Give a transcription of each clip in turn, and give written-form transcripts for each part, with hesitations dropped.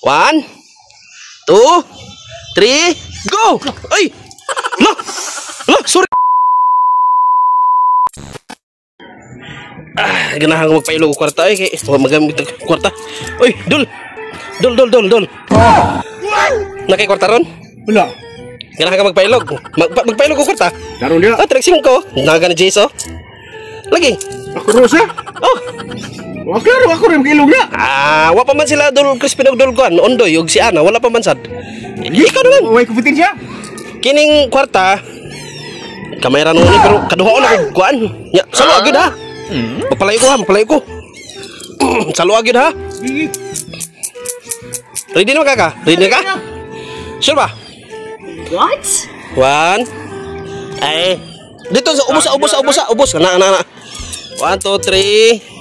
1, 2, 3, go! Ay! Lah! Lah! Sorry! Ganahan ko magpailog ko kwarta kay magamit ang kwarta. Uy, Dol! Dol! Nakay kwarta ron? Wala. Ganahan ka magpailog. Magpailog ko kwarta. Daron dia. Traction ko. Naga na Jaso. Lagi. Ako rosa. Oh. Okay, ako rin mag-ilog na. Wa pa man sila Dol Crispin og Dol kuan. Ondoy og si Ana, wala pa man sad. Ikaw na lang. Way kupitin siya. Kining kwarta kamera nung ni pero kaduha na ko kuan. Ya, salo agad ha. Magpalayo ko. Salo agad ha. Ready na ka? Ready na ka? Sure ba? What? 1. Ay. Dito sa ubos. Na. 1, 2, 3.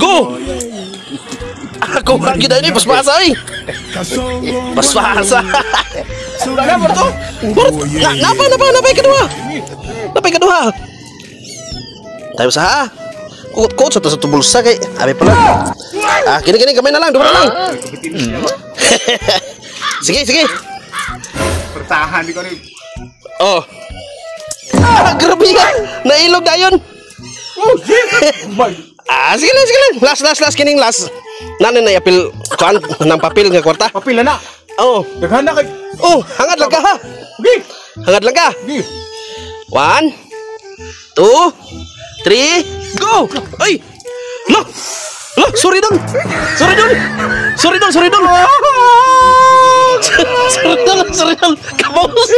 Go! Ako lagi na ini pasmasa eh. Pasmasa. Wala mo to. Napay kedua. Tayo sa Kut sa bulsa kay abi pala. Gini kamay na lang, dua lang. Sige. Pertahan di ko rin. Oh. Grabe ka. Nailog dayon. Oh, shit. Sige lang. Last kining last. Nanin na apil kuan ng papel nga kwarta. Papil na. Oh. Daghan na kay. Oh, hangad lang ka ha. Okay. Hangad lang ka. Okay. 1, 2, 3, go! Ay! Lah! Sorry Don! Sorry Don! Sorry Don! Kabos!